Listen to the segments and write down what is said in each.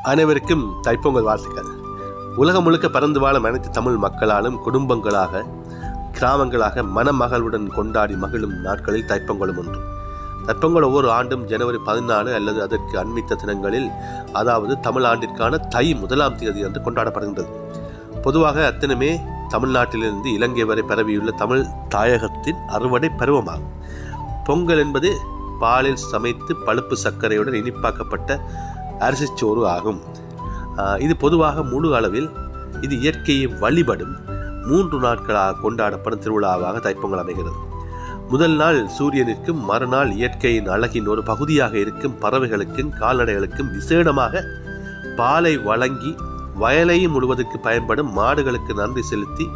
அனைவருக்கும் தைப்பொங்கல் வாழ்த்துக்கள். உலகம் முழுக்க பறந்து வாழும் அனைத்து தமிழ் மக்களாலும் குடும்பங்களாக கிராமங்களாக மணமகளுடன் கொண்டாடி மகிழும் நாட்களில் தைப்பொங்கலும் ஒன்று. தைப்பொங்கல் ஒவ்வொரு ஆண்டும் ஜனவரி 14 அல்லது அதற்கு அண்மித்த தினங்களில், அதாவது தமிழ் ஆண்டிற்கான தை 1ஆம் தேதி என்று கொண்டாடப்படுகின்றது. பொதுவாக அத்தனமே தமிழ்நாட்டிலிருந்து இலங்கை வரை பரவியுள்ள தமிழ் தாயகத்தின் அறுவடை பருவமாகும். பொங்கல் என்பது பாலில் சமைத்து பழுப்பு சர்க்கரையுடன் இனிப்பாக்கப்பட்ட அரிசிச்சோறு ஆகும். இது பொதுவாக முழு அளவில் இது இயற்கையை வழிபடும் 3 நாட்களாக கொண்டாடப்படும் திருவிழாவாக தைப்பொங்கல் அமைகிறது. முதல் நாள் சூரியனுக்கும், மறுநாள் இயற்கையின் அழகின் ஒரு பகுதியாக இருக்கும் பறவைகளுக்கும் கால்நடைகளுக்கும் விசேடமாக பாலை வழங்கி வயலையும் முழுவதற்கு பயன்படும் மாடுகளுக்கு நன்றி செலுத்தி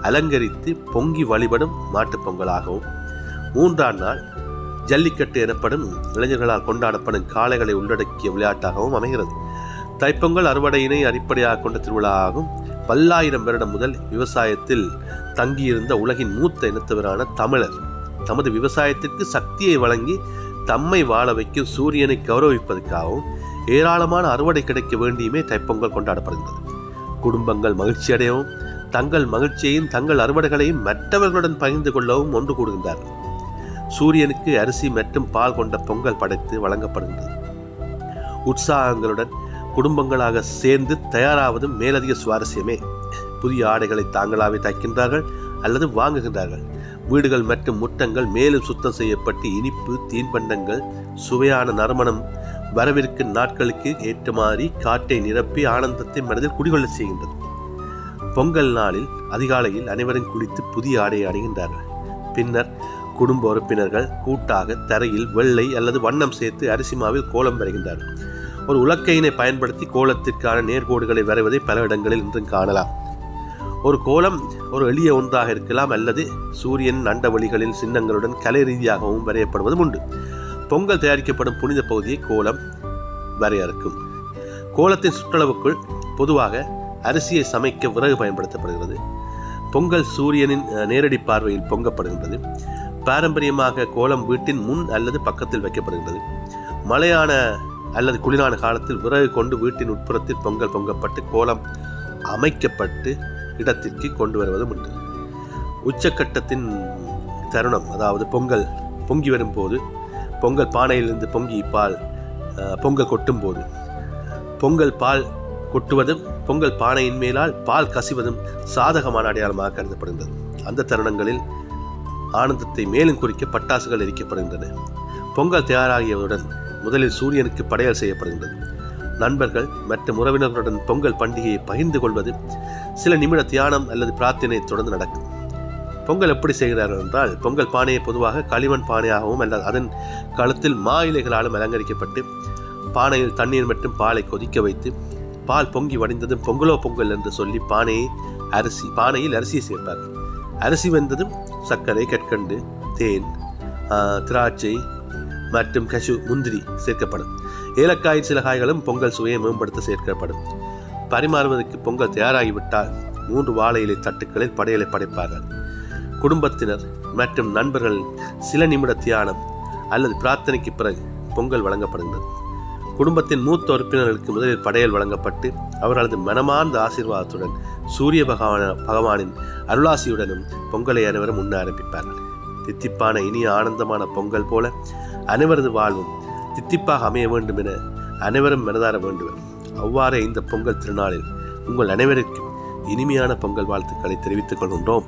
அலங்கரித்து பொங்கி வழிபடும் மாட்டுப் பொங்கலாகவும், 3ஆம் நாள் ஜல்லிக்கட்டு எனப்படும் இளைஞர்களால் கொண்டாடப்படும் காளைகளை உள்ளடக்கிய விளையாட்டாகவும் அமைகிறது. தைப்பொங்கல் அறுவடையினை அடிப்படையாக கொண்ட திருவிழாவாகும். பல்லாயிரம் வருடம் முதல் விவசாயத்தில் தங்கியிருந்த உலகின் மூத்த இனத்தவரான தமிழர் தமது விவசாயத்திற்கு சக்தியை வழங்கி தம்மை வாழ வைக்கும் சூரியனை கௌரவிப்பதற்காகவும் ஏராளமான அறுவடை கிடைக்க வேண்டியுமே தைப்பொங்கல் கொண்டாடப்படுகிறது. குடும்பங்கள் மகிழ்ச்சி அடையவும், தங்கள் மகிழ்ச்சியையும் தங்கள் அறுவடைகளையும் மற்றவர்களுடன் பகிர்ந்து கொள்ளவும் ஒன்று கூடுகின்றார்கள். சூரியனுக்கு அரிசி மற்றும் பால் கொண்ட பொங்கல் படைத்து வழங்கப்படுகின்றது. உற்சாகங்களுடன் குடும்பங்களாக சேர்ந்து தயாராவதும் மேலதிக சுவாரஸ்யமே. புதிய ஆடைகளை தாங்களாகவே தைக்கின்றார்கள் அல்லது வாங்குகின்றார்கள். வீடுகள் மற்றும் முற்றங்கள் மேலும் சுத்தம் செய்யப்பட்டு இனிப்பு தீன்பண்டங்கள் சுவையான நறுமணம் வரவிருக்கும் நாட்களுக்கு ஏற்ற மாதிரி காற்றை நிரப்பி ஆனந்தத்தை மனதில் குடிகொள்ள செய்கின்றது. பொங்கல் நாளில் அதிகாலையில் அனைவரும் குளித்து புதிய ஆடையை அணிகின்றார்கள். பின்னர் குடும்ப உறுப்பினர்கள் கூட்டாக தரையில் வெள்ளை அல்லது வண்ணம் சேர்த்து அரிசி மாவில் கோலம் வரைகின்றார்கள். ஒரு உலக்கையினை பயன்படுத்தி கோலத்திற்கான நேர்கோடுகளை வரைவதை பல இடங்களில் இன்றும் காணலாம். ஒரு கோலம் ஒரு எளிய ஒன்றாக இருக்கலாம் அல்லது சூரியன் அண்டவெளிகளில் சின்னங்களுடன் கலை ரீதியாகவும் வரையப்படுவதும் உண்டு. பொங்கல் தயாரிக்கப்படும் புனித பகுதியை கோலம் வரையறுக்கும். கோலத்தின் சுற்றளவுக்குள் பொதுவாக அரிசியை சமைக்க விறகு பயன்படுத்தப்படுகிறது. பொங்கல் சூரியனின் நேரடி பார்வையில் பொங்கப்படுகின்றது. பாரம்பரியமாக கோலம் வீட்டின் முன் அல்லது பக்கத்தில் வைக்கப்படுகின்றது. மழையான அல்லது குளிரான காலத்தில் விறகு கொண்டு வீட்டின் உட்புறத்தில் பொங்கல் பொங்கப்பட்டு கோலம் அமைக்கப்பட்டு இடத்திற்கு கொண்டு வருவதும் உண்டு. உச்சக்கட்டத்தின் தருணம், அதாவது பொங்கல் பொங்கி வரும்போது, பொங்கல் பானையிலிருந்து பொங்கி பொங்கல் கொட்டும் போது, பொங்கல் பால் கொட்டுவதும் பொங்கல் பானையின் மேலால் பால் கசிவதும் சாதகமான அடையாளமாக கருதப்படுகின்றது. அந்த தருணங்களில் ஆனந்தத்தை மேலும் குறிக்க பட்டாசுகள் எரிக்கப்படுகின்றன. பொங்கல் தயாராகியவுடன் முதலில் சூரியனுக்கு படையல் செய்யப்படுகின்றது. நண்பர்கள் மற்றும் உறவினர்களுடன் பொங்கல் பண்டிகையை பகிர்ந்து கொள்வது, சில நிமிட தியானம் அல்லது பிரார்த்தனை தொடர்ந்து நடக்கும். பொங்கல் எப்படி செய்கிறார்கள் என்றால், பொங்கல் பானையை பொதுவாக களிமண் பானையாகவும் அல்லது அதன் கழுத்தில் மா இலைகளாலும் அலங்கரிக்கப்பட்டு பானையில் தண்ணீர் மற்றும் பாலை கொதிக்க வைத்து பால் பொங்கி வடிந்ததும் பொங்கலோ பொங்கல் என்று சொல்லி பானையில் அரிசியை சேர்ப்பார்கள். அரிசி வெந்ததும் சர்க்கரை, கற்கண்டு, தேன், திராட்சை மற்றும் கசு, முந்திரி சேர்க்கப்படும். ஏலக்காய், சில காய்களும் பொங்கல் சுவையை மேம்படுத்த சேர்க்கப்படும். பரிமாறுவதற்கு பொங்கல் தயாராகிவிட்டால் 3 வாழை இலை தட்டுக்களில் படையலை படைப்பார்கள். குடும்பத்தினர் மற்றும் நண்பர்கள் சில நிமிட தியானம் அல்லது பிரார்த்தனைக்கு பிறகு பொங்கல் வழங்கப்படுகிறது. குடும்பத்தின் மூத்த உறுப்பினர்களுக்கு முதலில் படையல் வழங்கப்பட்டு அவர்களது மனமார்ந்த ஆசீர்வாதத்துடன் சூரிய பகவானின் அருளாசியுடனும் பொங்கலை அனைவரும் உண்ண ஆரம்பிப்பார்கள். தித்திப்பான இனிய ஆனந்தமான பொங்கல் போல அனைவரது வாழ்வும் தித்திப்பாக அமைய வேண்டும் என அனைவரும் மனதார வேண்டுவர். அவ்வாறே இந்த பொங்கல் திருநாளில் உங்கள் அனைவருக்கும் இனிமையான பொங்கல் வாழ்த்துக்களை தெரிவித்துக் கொள்கின்றோம்.